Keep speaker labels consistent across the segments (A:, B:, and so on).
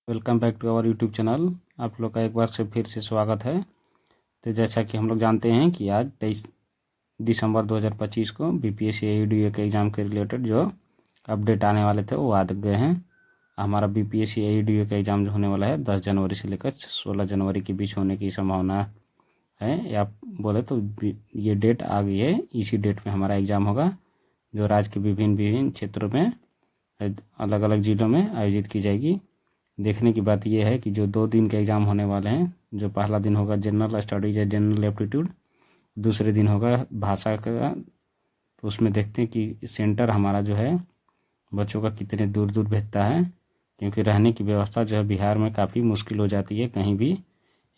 A: Welcome back to our YouTube channel. आप लोग का एक बार से फिर से स्वागत है। तो जैसा कि हम लोग जानते हैं कि आज 23 दिसंबर 2025 को बीपीएससी एईडीए के एग्ज़ाम के रिलेटेड जो अपडेट आने वाले थे वो आ गए हैं। हमारा बीपीएससी एईडीए का एग्ज़ाम जो होने वाला है 10 जनवरी से लेकर 16 जनवरी के बीच होने की संभावना है, या बोले तो ये डेट आ गई है। इसी डेट में हमारा एग्ज़ाम होगा, जो राज्य के विभिन्न क्षेत्रों में अलग अलग ज़िलों में आयोजित की जाएगी। देखने की बात यह है कि जो 2 दिन के एग्ज़ाम होने वाले हैं, जो पहला दिन होगा जनरल स्टडीज या जनरल एप्टीट्यूड, दूसरे दिन होगा भाषा का। तो उसमें देखते हैं कि सेंटर हमारा जो है बच्चों का कितने दूर दूर भेजता है, क्योंकि रहने की व्यवस्था जो है बिहार में काफ़ी मुश्किल हो जाती है। कहीं भी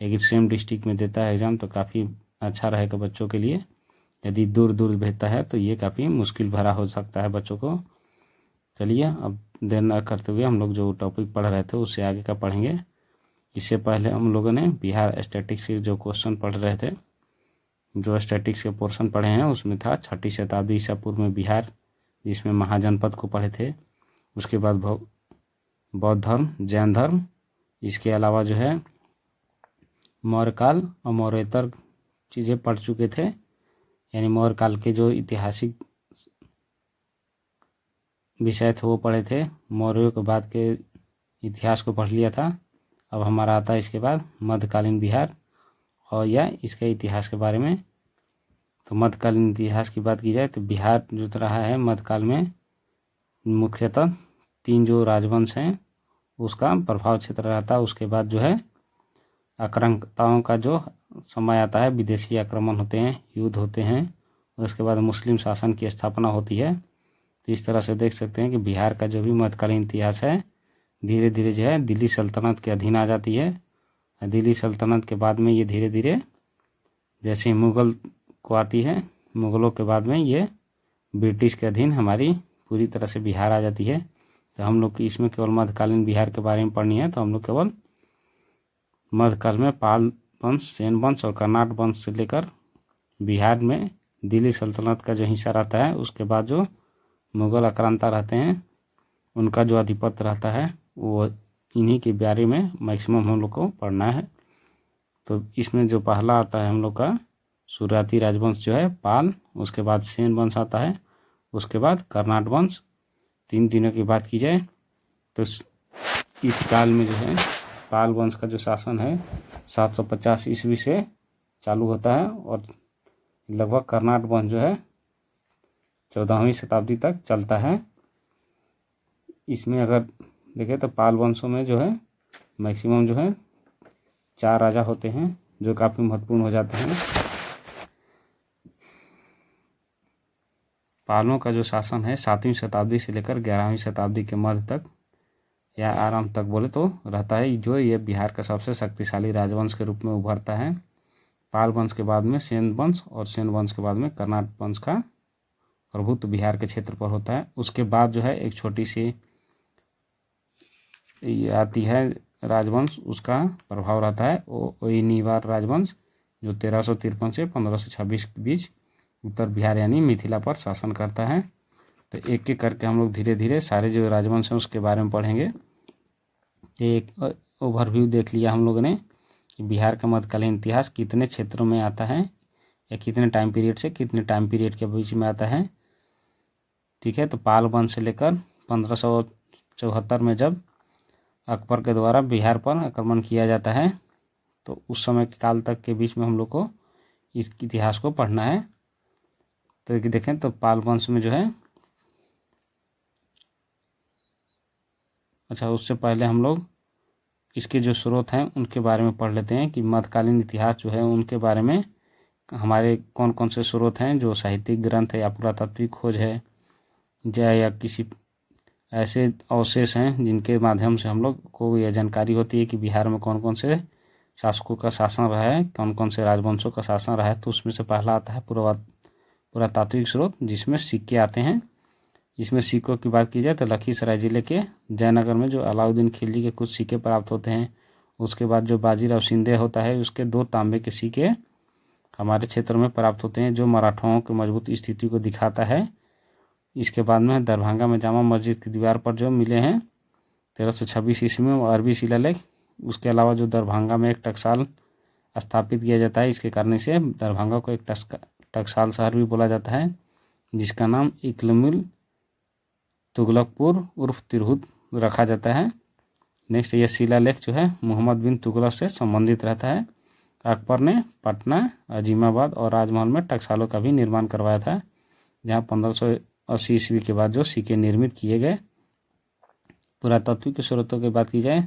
A: एक सेम डिस्ट्रिक्ट में देता है एग्ज़ाम तो काफ़ी अच्छा रहेगा बच्चों के लिए। यदि दूर दूर भेजता है तो ये काफ़ी मुश्किल भरा हो सकता है बच्चों को। चलिए अब देर न करते हुए हम लोग जो टॉपिक पढ़ रहे थे उससे आगे का पढ़ेंगे। इससे पहले हम लोगों ने बिहार स्टैटिक्स के जो क्वेश्चन पढ़ रहे थे, जो स्टैटिक्स के पोर्शन पढ़े हैं उसमें था 6ठी शताब्दी ईसा पूर्व में बिहार, जिसमें महाजनपद को पढ़े थे। उसके बाद बौद्ध धर्म, जैन धर्म, इसके अलावा जो है मौर्य काल और मौर्येतर चीज़ें पढ़ चुके थे। यानी मौर्य काल के जो ऐतिहासिक विषय थे वो पढ़े थे। मौर्यों के बाद के इतिहास को पढ़ लिया था। अब हमारा आता है इसके बाद मध्यकालीन बिहार और या इसके इतिहास के बारे में। तो मध्यकालीन इतिहास की बात की जाए तो बिहार जो रहा है मध्यकाल में मुख्यतः 3 जो राजवंश हैं उसका प्रभाव क्षेत्र रहता है। उसके बाद जो है आक्रामकताओं का जो समय आता है, विदेशी आक्रमण होते हैं, युद्ध होते हैं, उसके बाद मुस्लिम शासन की स्थापना होती है। तो इस तरह से देख सकते हैं कि बिहार का जो भी मध्यकालीन इतिहास है धीरे धीरे जो है दिल्ली सल्तनत के अधीन आ जाती है। दिल्ली सल्तनत के बाद में ये धीरे धीरे जैसे मुग़ल को आती है, मुग़लों के बाद में ये ब्रिटिश के अधीन हमारी पूरी तरह से बिहार आ जाती है। तो हम लोग की इसमें केवल मध्यकालीन बिहार के बारे में पढ़नी है। तो हम लोग केवल मध्यकाल में पाल वंश, सेन वंश और कर्नाट वंश से लेकर बिहार में दिल्ली सल्तनत का जो हिस्सा रहता है, उसके बाद जो मुग़ल आक्रांता रहते हैं उनका जो आधिपत्य रहता है वो इन्हीं के बारे में मैक्सिमम हम लोग को पढ़ना है। तो इसमें जो पहला आता है हम लोग का शुरुआती राजवंश जो है पाल, उसके बाद सेन वंश आता है, उसके बाद कर्नाट वंश। 3 दिनों की बात की जाए तो इस काल में जो है पाल वंश का जो शासन है 750 ईस्वी से चालू होता है और लगभग कर्नाट वंश जो है 14वीं शताब्दी तक चलता है। इसमें अगर देखें तो पाल वंशों में जो है मैक्सिमम जो है 4 राजा होते हैं जो काफ़ी महत्वपूर्ण हो जाते हैं। पालों का जो शासन है 7वीं शताब्दी से लेकर 11वीं शताब्दी के मध्य तक या आरंभ तक बोले तो रहता है, जो ये बिहार का सबसे शक्तिशाली राजवंश के रूप में उभरता है। पाल वंश के बाद में सेन वंश और सेन वंश के बाद में कर्नाट वंश का प्रभुत्व बिहार के क्षेत्र पर होता है। उसके बाद जो है एक छोटी सी आती है राजवंश, उसका प्रभाव रहता है ओइनिवार राजवंश, जो 1353 से 1526 के बीच उत्तर बिहार यानी मिथिला पर शासन करता है। तो एक एक करके हम लोग धीरे धीरे सारे जो राजवंश हैं उसके बारे में पढ़ेंगे। एक ओवरव्यू देख लिया हम लोगों ने कि बिहार का मध्यकालीन इतिहास कितने क्षेत्रों में आता है या कितने टाइम पीरियड से कितने टाइम पीरियड के बीच में आता है। ठीक है, तो पाल वंश से लेकर 1574 में जब अकबर के द्वारा बिहार पर आक्रमण किया जाता है तो उस समय के काल तक के बीच में हम लोग को इस इतिहास को पढ़ना है। तो देखें तो पाल वंश में जो है, अच्छा उससे पहले हम लोग इसके जो स्रोत हैं उनके बारे में पढ़ लेते हैं कि मध्यकालीन इतिहास जो है उनके बारे में हमारे कौन कौन से स्रोत हैं, जो साहित्यिक ग्रंथ है या पुरातात्विक खोज है या किसी ऐसे अवशेष हैं जिनके माध्यम से हम लोग को यह जानकारी होती है कि बिहार में कौन कौन से शासकों का शासन रहा है, कौन कौन से राजवंशों का शासन रहा है। तो उसमें से पहला आता है पुरातात्विक स्रोत, जिसमें सिक्के आते हैं। इसमें सिक्कों की बात की जाए तो लखीसराय जिले के जयनगर में जो अलाउद्दीन खिलजी के कुछ सिक्के प्राप्त होते हैं। उसके बाद जो बाजीराव शिंदे होता है उसके 2 तांबे के सिक्के हमारे क्षेत्र में प्राप्त होते हैं, जो मराठाओं की मजबूत स्थिति को दिखाता है। इसके बाद में दरभंगा में जामा मस्जिद की दीवार पर जो मिले हैं 1326 ईस्वी में अरबी शिलालेख। उसके अलावा जो दरभंगा में एक टकसाल स्थापित किया जाता है, इसके कारण से दरभंगा को एक टकसाल शहर भी बोला जाता है, जिसका नाम इकलिमुल तुगलकपुर उर्फ तिरहुत रखा जाता है। नेक्स्ट, यह शिलालेख जो है मोहम्मद बिन तुगलक से संबंधित रहता है। अकबर ने पटना, अजीमाबाद और राजमहल में टकसालों का भी निर्माण करवाया था, जहाँ 1580 ईस्वी के बाद जो सिक्के निर्मित किए गए। पुरातात्विक स्रोतों की बात की जाए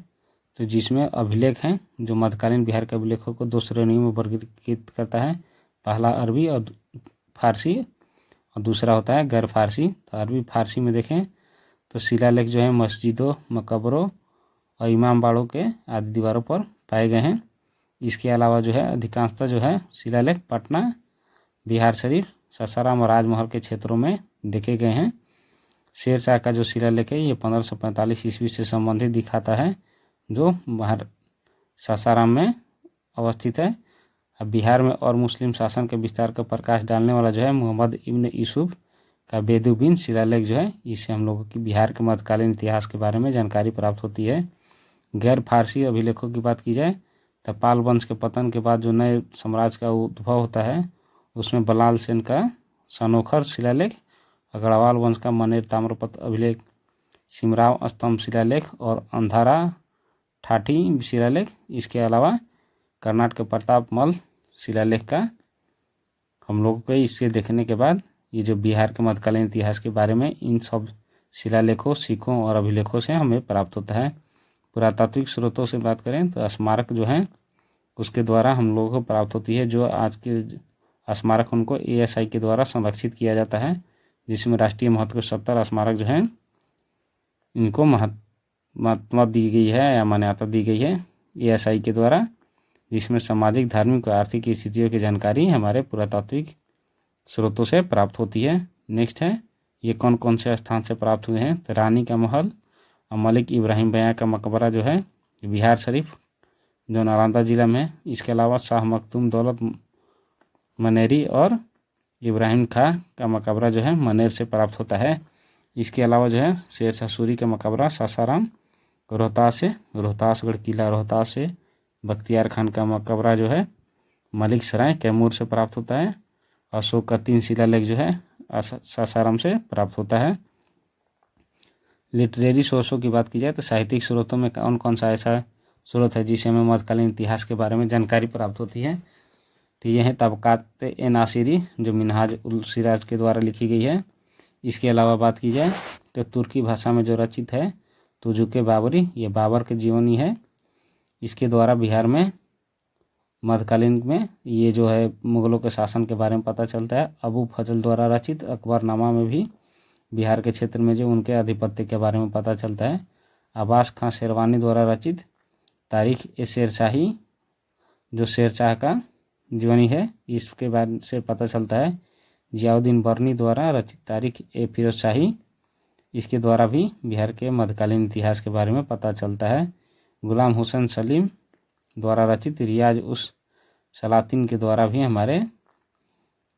A: तो जिसमें अभिलेख हैं जो मध्यकालीन बिहार के अभिलेखों को दो श्रेणियों में वर्गीकृत करता है। पहला अरबी और फारसी, और दूसरा होता है गैर फारसी। तो अरबी फारसी में देखें तो शिलालेख जो है मस्जिदों, मकबरों और इमाम बाड़ों के आदि दीवारों पर पाए गए हैं। इसके अलावा जो है अधिकांशतः जो है शिलालेख पटना, बिहार शरीफ, सासाराम और राजमहल के क्षेत्रों में देखे गए हैं। शेर शाह का जो शिलालेख है ये 1545 ईस्वी से संबंधित दिखाता है, जो सासाराम में अवस्थित है। अब बिहार में और मुस्लिम शासन के विस्तार का प्रकाश डालने वाला जो है मोहम्मद इब्न यूसुफ का बेदुबिन शिलालेख जो है, इससे हम लोगों की बिहार के मध्यकालीन इतिहास के बारे में जानकारी प्राप्त होती है। गैर फारसी अभिलेखों की बात की जाए तो पाल वंश के पतन के बाद जो नए साम्राज्य का उद्भव होता है, उसमें बलाल सेन का सनोखर शिलालेख, अग्रवाल वंश का मनेर ताम्रपत्र अभिलेख, सिमराव स्तंभ शिलालेख और अंधारा ठाठी शिलालेख। इसके अलावा कर्नाटक के प्रतापमल शिलालेख का हम लोगों को इससे देखने के बाद ये जो बिहार के मध्यकालीन इतिहास के बारे में इन सब शिलालेखों, सिक्कों और अभिलेखों से हमें प्राप्त होता है। पुरातात्विक स्रोतों से बात करें तो स्मारक जो है उसके द्वारा हम लोगों को प्राप्त होती है। जो आज के स्मारक उनको ASI के द्वारा संरक्षित किया जाता है, जिसमें राष्ट्रीय महत्व के 70 स्मारक जो हैं इनको महत्व दी गई है या मान्यता दी गई है ASI के द्वारा, जिसमें सामाजिक, धार्मिक और आर्थिक स्थितियों की जानकारी हमारे पुरातात्विक स्रोतों से प्राप्त होती है। नेक्स्ट है ये कौन कौन से स्थान से प्राप्त हुए हैं, तो रानी का महल और मलिक इब्राहिम बयां का मकबरा जो है बिहार शरीफ जो नालंदा जिला में है। इसके अलावा शाह मखदूम दौलत मनेरी और इब्राहिम खां का मकबरा जो है मनेर से प्राप्त होता है। इसके अलावा जो है शेर शाह सूरी का मकबरा सासाराम रोहतास से, रोहतासगढ़ किला रोहतास से। बख्तियार खान का मकबरा जो है मलिक सराय कैमूर से प्राप्त होता है। अशोक का 3 शिलालेख जो है सासाराम से प्राप्त होता है। लिटरेरी सोर्सों की बात की जाए तो साहित्यिक स्रोतों में कौन कौन सा ऐसा स्रोत है जिससे हमें मध्यकालीन इतिहास के बारे में जानकारी प्राप्त होती है, तो ये है तबकात-ए-नासिरी जो मिनहाज उल सिराज के द्वारा लिखी गई है। इसके अलावा बात की जाए तो तुर्की भाषा में जो रचित है तुजुके बाबरी, ये बाबर की जीवनी है। इसके द्वारा बिहार में मध्यकालीन में ये जो है मुगलों के शासन के बारे में पता चलता है। अबू फजल द्वारा रचित अकबरनामा में भी बिहार के क्षेत्र में जो उनके आधिपत्य के बारे में पता चलता है। अब्बास खां शेरवानी द्वारा रचित तारीख-ए-शेरशाही जो शेरशाह का जीवनी है, इसके बारे से पता चलता है। जियाउद्दीन बर्नी द्वारा रचित तारीख-ए-फिरोजशाही, इसके द्वारा भी बिहार के मध्यकालीन इतिहास के बारे में पता चलता है। गुलाम हुसैन सलीम द्वारा रचित रियाज उस सलातिन के द्वारा भी हमारे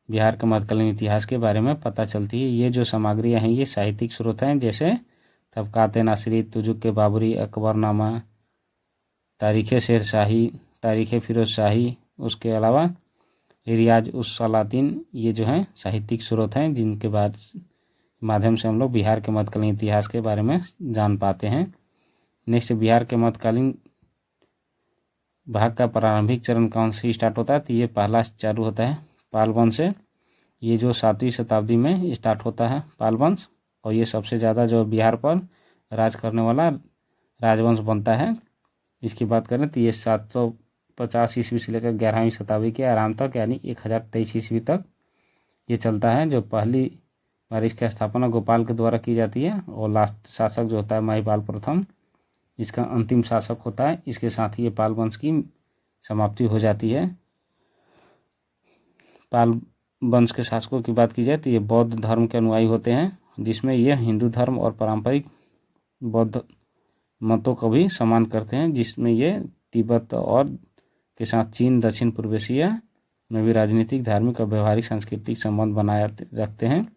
A: बिहार के मध्यकालीन इतिहास के बारे में पता चलती है। ये जो सामग्रियाँ हैं ये साहित्यिक स्रोत हैं, जैसे तबकात-ए-नासिरी, तुजुक बाबरी, अकबरनामा, तारीख-ए-शेरशाही, तारीख-ए-फिरोजशाही, उसके अलावा रियाज उस सलातिन, ये जो हैं साहित्यिक स्रोत हैं जिनके माध्यम से हम लोग बिहार के मध्यकालीन इतिहास के बारे में जान पाते हैं। नेक्स्ट, बिहार के मध्यकालीन भाग का प्रारंभिक चरण कौन से स्टार्ट होता है, तो ये पहला चालू होता है पाल वंश से। ये जो 7वीं शताब्दी में स्टार्ट होता है पाल वंश, और ये सबसे ज़्यादा जो बिहार पर राज करने वाला राजवंश बनता है। इसकी बात करें तो ये 750 ईस्वी से लेकर 11वीं शताब्दी के आराम तक यानी 1023 ईस्वी तक ये चलता है। जो पहली बार इसकी स्थापना गोपाल के द्वारा की जाती है, और लास्ट शासक जो होता है महिपाल प्रथम इसका अंतिम शासक होता है। इसके साथ ही ये पाल वंश की समाप्ति हो जाती है। पाल वंश के शासकों की बात की जाए तो ये बौद्ध धर्म के अनुयायी होते हैं, जिसमें ये हिंदू धर्म और पारंपरिक बौद्ध मतों को भी सम्मान करते हैं, जिसमें ये तिब्बत और के साथ चीन, दक्षिण पूर्व एशिया में भी राजनीतिक, धार्मिक और व्यवहारिक सांस्कृतिक संबंध बनाए रखते हैं।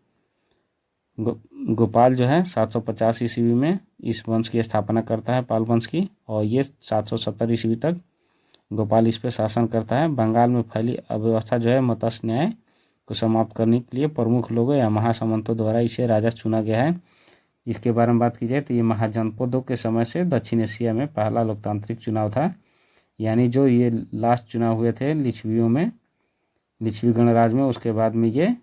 A: गोपाल जो है 750 ईस्वी में इस वंश की स्थापना करता है, पाल वंश की, और ये 770 ईस्वी तक गोपाल इस पर शासन करता है। बंगाल में फैली अव्यवस्था जो है मत्स्य न्याय को समाप्त करने के लिए प्रमुख लोगों या महासामंतों द्वारा इसे राजा चुना गया है। इसके बारे में बात की जाए तो ये महाजनपदों के समय से दक्षिण एशिया में पहला लोकतांत्रिक चुनाव था, यानी जो ये लास्ट चुनाव हुए थे लिच्छवियों में, लिच्छवी गणराज्य में, उसके बाद में ये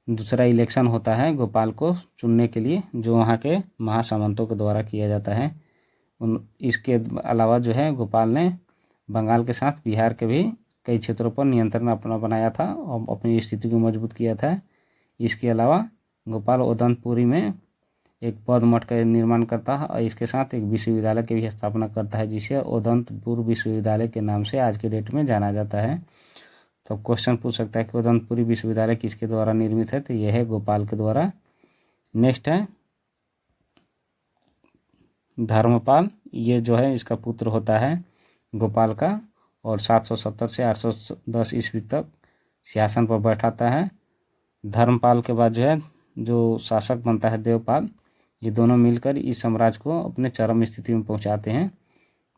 A: दूसरा इलेक्शन होता है गोपाल को चुनने के लिए, जो वहाँ के महासामंतों के द्वारा किया जाता है। इसके अलावा जो है गोपाल ने बंगाल के साथ बिहार के भी कई क्षेत्रों पर नियंत्रण अपना बनाया था और अपनी स्थिति को मजबूत किया था। इसके अलावा गोपाल उदंतपुरी में एक बौद्ध मठ का निर्माण करता है और इसके साथ एक विश्वविद्यालय की भी स्थापना करता है, जिसे उदंतपुर विश्वविद्यालय के नाम से आज के डेट में जाना जाता है। तो क्वेश्चन पूछ सकता है कि उदंतपुरी विश्वविद्यालय किसके द्वारा निर्मित है, तो यह है गोपाल के द्वारा। नेक्स्ट है धर्मपाल, ये जो है इसका पुत्र होता है गोपाल का, और 770 से 810 ईस्वी तक सिंहासन पर बैठाता है। धर्मपाल के बाद जो है जो शासक बनता है देवपाल, ये दोनों मिलकर इस साम्राज्य को अपने चरम स्थिति में पहुंचाते हैं।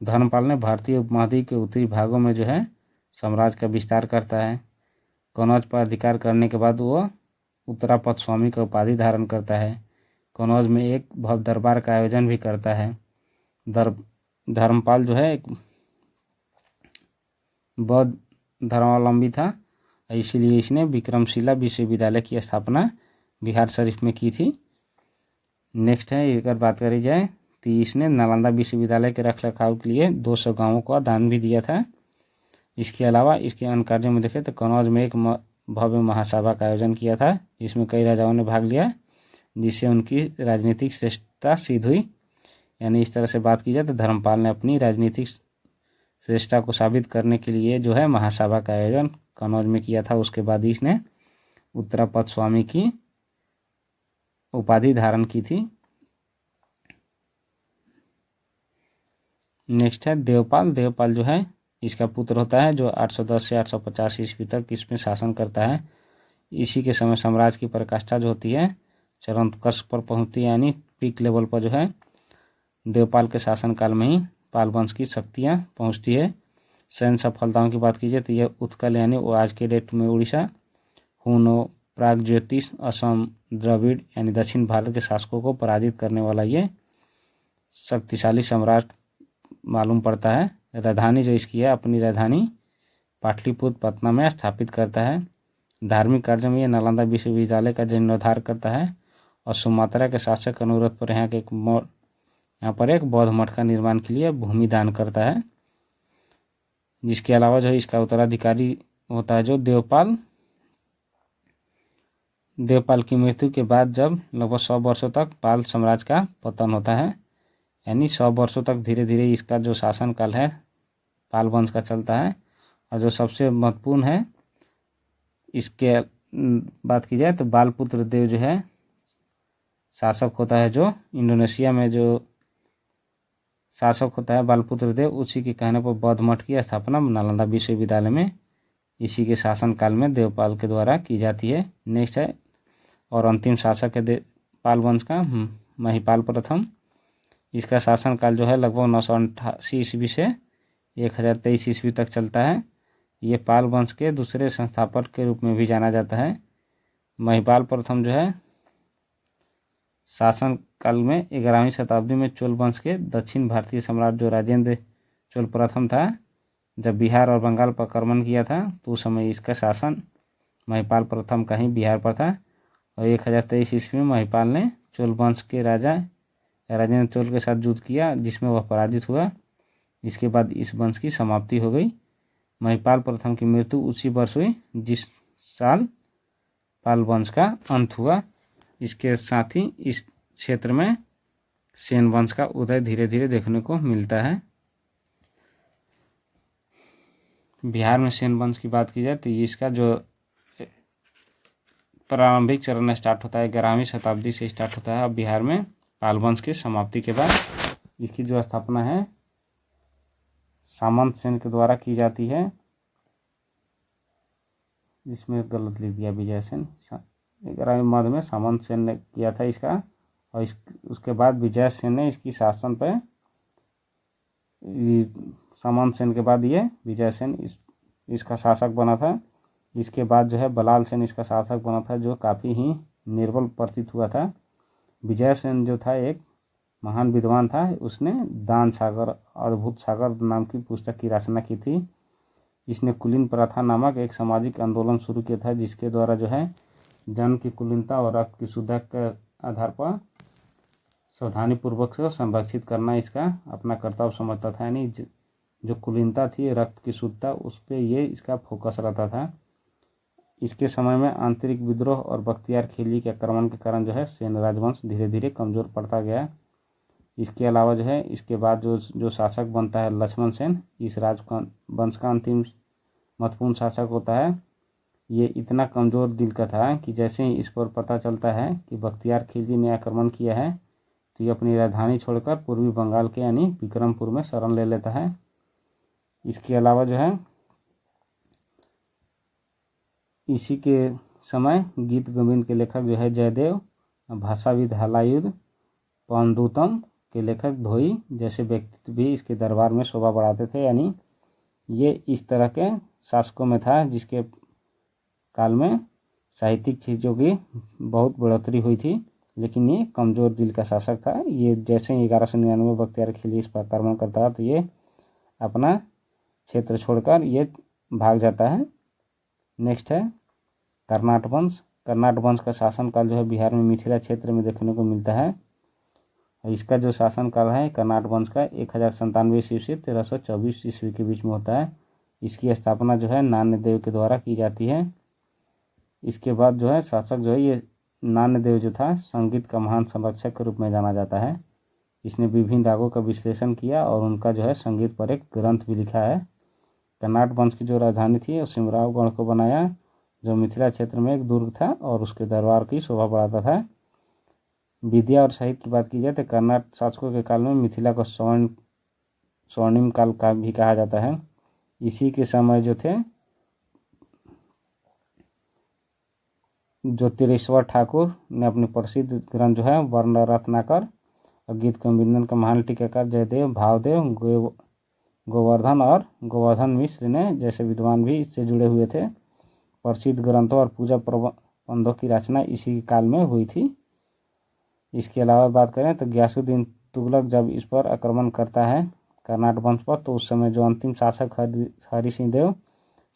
A: धर्मपाल ने भारतीय उपमहाद्वीप के उत्तरी भागों में जो है साम्राज्य का विस्तार करता है। कनौज पर अधिकार करने के बाद वो उत्तरापद स्वामी का उपाधि धारण करता है। कनौज में एक भव्य दरबार का आयोजन भी करता है। धर्मपाल जो है एक बौद्ध धर्मावलंबी था, इसीलिए इसने विक्रमशिला विश्वविद्यालय की स्थापना बिहार शरीफ में की थी। नेक्स्ट है, अगर बात करी जाए तो इसने नालंदा विश्वविद्यालय के रखरखाव के लिए 200 गांवों का दान भी दिया था। इसके अलावा इसके अन्य कार्यों में देखें तो कनौज में एक भव्य महासभा का आयोजन किया था, जिसमें कई राजाओं ने भाग लिया, जिससे उनकी राजनीतिक श्रेष्ठता सिद्ध हुई। यानी इस तरह से बात की जाए तो धर्मपाल ने अपनी राजनीतिक श्रेष्ठता को साबित करने के लिए जो है महासभा का आयोजन कनौज में किया था। उसके बाद इसने उत्तरापद स्वामी की उपाधि धारण की थी। नेक्स्ट है देवपाल। देवपाल जो है इसका पुत्र होता है, जो 810 से 850 ईस्वी तक इसमें शासन करता है। इसी के समय साम्राज्य की पराकाष्ठा जो होती है चरम कक्ष पर पहुंचती है, यानी पीक लेवल पर जो है देवपाल के शासनकाल में ही पाल वंश की शक्तियाँ पहुंचती है। सैन्य सफलताओं की बात कीजिए तो यह उत्कल यानी वो आज के डेट में उड़ीसा, हुनो, प्रागज्योतिष, असम, द्रविड़ यानी दक्षिण भारत के शासकों को पराजित करने वाला ये शक्तिशाली सम्राट मालूम पड़ता है। राजधानी जो इसकी है अपनी राजधानी पाटलिपुत्र पटना में स्थापित करता है। धार्मिक कार्यों में यह नालंदा विश्वविद्यालय का जीर्णोद्धार करता है और सुमात्रा के शासक के अनुरोध पर यहाँ पर एक बौद्ध मठ का निर्माण के लिए भूमि दान करता है। जिसके अलावा जो इसका उत्तराधिकारी होता है जो देवपाल की मृत्यु के बाद जब लगभग 100 वर्षों तक पाल साम्राज्य का पतन होता है, यानी 100 वर्षों तक धीरे धीरे इसका जो शासनकाल है पाल वंश का चलता है। और जो सबसे महत्वपूर्ण है इसके बात की जाए तो बालपुत्र देव जो है शासक होता है, जो इंडोनेशिया में जो शासक होता है बालपुत्र देव, उसी के कहने पर बौद्ध मठ की स्थापना नालंदा विश्वविद्यालय में इसी के शासनकाल में देवपाल के द्वारा की जाती है। नेक्स्ट है और अंतिम शासक है पाल वंश का महिपाल प्रथम। इसका शासनकाल जो है लगभग 988 ईस्वी से 1023 ईस्वी तक चलता है। ये पाल वंश के दूसरे संस्थापक के रूप में भी जाना जाता है। महिपाल प्रथम जो है शासन काल में 11वीं शताब्दी में चोल वंश के दक्षिण भारतीय सम्राट जो राजेंद्र चोल प्रथम था, जब बिहार और बंगाल पर आक्रमण किया था तो उस समय इसका शासन महिपाल प्रथम का ही बिहार पर था। और 1023 ईस्वी में महिपाल ने चोल वंश के राजा राजेंद्र चोल के साथ युद्ध किया, जिसमें वह पराजित हुआ। इसके बाद इस वंश की समाप्ति हो गई। महिपाल प्रथम की मृत्यु उसी वर्ष हुई जिस साल पाल वंश का अंत हुआ। इसके साथ ही इस क्षेत्र में सेन वंश का उदय धीरे धीरे देखने को मिलता है। बिहार में सेन वंश की बात की जाए तो इसका जो प्रारंभिक चरण स्टार्ट होता है 11वीं शताब्दी से स्टार्ट होता है। अब बिहार में पाल वंश की समाप्ति के बाद इसकी जो स्थापना है सामंत सेन के द्वारा की जाती है, जिसमें गलत लिख दिया विजय सेन, 11वीं मध्य में सामंत सेन ने किया था इसका, और उसके बाद विजय सेन ने इसकी शासन पे, सामंत सेन के बाद ये विजय सेन इसका शासक बना था। इसके बाद जो है बलाल सेन इसका शासक बना था, जो काफ़ी ही निर्बल प्रतीत हुआ था। विजय सेन जो था एक महान विद्वान था, उसने दान सागर अद्भुत सागर नाम की पुस्तक की रचना की थी। इसने कुलीन प्रथा नामक एक सामाजिक आंदोलन शुरू किया था, जिसके द्वारा जो है जन्म की कुलीनता और रक्त की शुद्धता के आधार पर सावधानी पूर्वक से संरक्षित करना इसका अपना कर्तव्य समझता था। यानी जो कुलीनता थी, रक्त की शुद्धता, उस पर ये इसका फोकस रहता था। इसके समय में आंतरिक विद्रोह और बख्तियार खिलजी के आक्रमण के कारण जो है सेन राजवंश धीरे धीरे कमज़ोर पड़ता गया। इसके अलावा जो है इसके बाद जो शासक बनता है लक्ष्मण सेन, इस राजवंश का अंतिम महत्वपूर्ण शासक होता है। ये इतना कमज़ोर दिल का था कि जैसे ही इस पर पता चलता है कि बख्तियार खिलजी ने आक्रमण किया है, तो ये अपनी राजधानी छोड़कर पूर्वी बंगाल के यानी विक्रमपुर में शरण ले लेता है। इसके अलावा जो है इसी के समय गीत गोविंद के लेखक जो है जयदेव, भाषाविद हलायुध, पांडुतम के लेखक धोई जैसे व्यक्तित्व भी इसके दरबार में शोभा बढ़ाते थे। यानी ये इस तरह के शासकों में था जिसके काल में साहित्यिक चीज़ों की बहुत बढ़ोतरी हुई थी, लेकिन ये कमज़ोर दिल का शासक था। ये जैसे ही 1199 बख्तियार खिलजी इस पर आक्रमण करता है, तो ये अपना क्षेत्र छोड़कर ये भाग जाता है। नेक्स्ट है कर्नाट वंश। कर्नाट वंश का शासनकाल जो है बिहार में मिथिला क्षेत्र में देखने को मिलता है। इसका जो शासनकाल है कर्नाट वंश का 1097 ईस्वी से 1324 ईस्वी के बीच में होता है। इसकी स्थापना जो है नान्यदेव के द्वारा की जाती है। इसके बाद जो है शासक जो है ये नान्यदेव जो था संगीत का महान संरक्षक के रूप में जाना जाता है। इसने विभिन्न रागों का विश्लेषण किया और उनका जो है संगीत पर एक ग्रंथ भी लिखा है। कर्नाट वंश की जो राजधानी थी वो सिमरावगढ़ को बनाया, जो मिथिला क्षेत्र में एक दुर्ग था और उसके दरबार की शोभा बढ़ाता था। विद्या और साहित्य की बात की जाए तो कर्नाट शासकों के काल में मिथिला को स्वर्णिम काल का भी कहा जाता है। इसी के समय जो थे ज्योतिरेश्वर ठाकुर ने अपने प्रसिद्ध ग्रंथ जो है वर्ण रत्नाकर और गीत गोविंदन का महान टीकाकार जयदेव, भावदेव, गोवर्धन और गोवर्धन मिश्र ने जैसे विद्वान भी इससे जुड़े हुए थे। प्रसिद्ध ग्रंथों और पूजा प्रबंधों की रचना इसी काल में हुई थी। इसके अलावा बात करें तो गयासुद्दीन तुगलक जब इस पर आक्रमण करता है कर्नाट वंश पर, तो उस समय जो अंतिम शासक हरि सिंह देव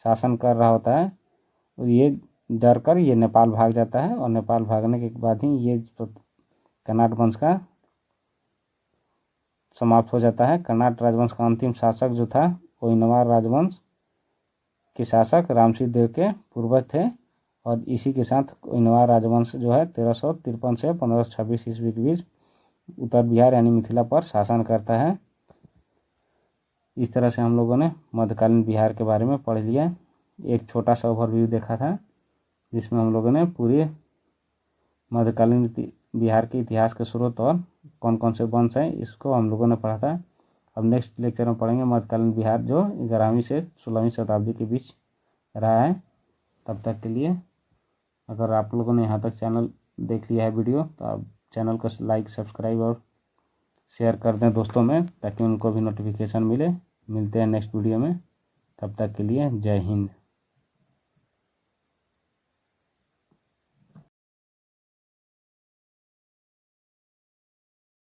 A: शासन कर रहा होता है, ये डर कर ये नेपाल भाग जाता है और नेपाल भागने के बाद ही ये कर्नाट वंश का समाप्त हो जाता है। कर्नाट राजवंश का अंतिम शासक जो था कोइनवार राजवंश के शासक रामसिंह देव के पूर्वज थे, और इसी के साथ कोइनवार राजवंश जो है 1353 से 1526 ईस्वी के बीच उत्तर बिहार यानी मिथिला पर शासन करता है। इस तरह से हम लोगों ने मध्यकालीन बिहार के बारे में पढ़ लिया। एक छोटा सा ओवरव्यू देखा था जिसमें हम लोगों ने पूरे मध्यकालीन बिहार के इतिहास के स्रोत और कौन कौन से वंश हैं इसको हम लोगों ने पढ़ा था। अब नेक्स्ट लेक्चर में पढ़ेंगे मध्यकालीन बिहार जो 11वीं से 16वीं शताब्दी के बीच रहा है। तब तक के लिए अगर आप लोगों ने यहाँ तक चैनल देख लिया है वीडियो, तो आप चैनल को लाइक, सब्सक्राइब और शेयर कर दें दोस्तों में, ताकि उनको भी नोटिफिकेशन मिले। मिलते हैं नेक्स्ट वीडियो में, तब तक के लिए जय हिंद।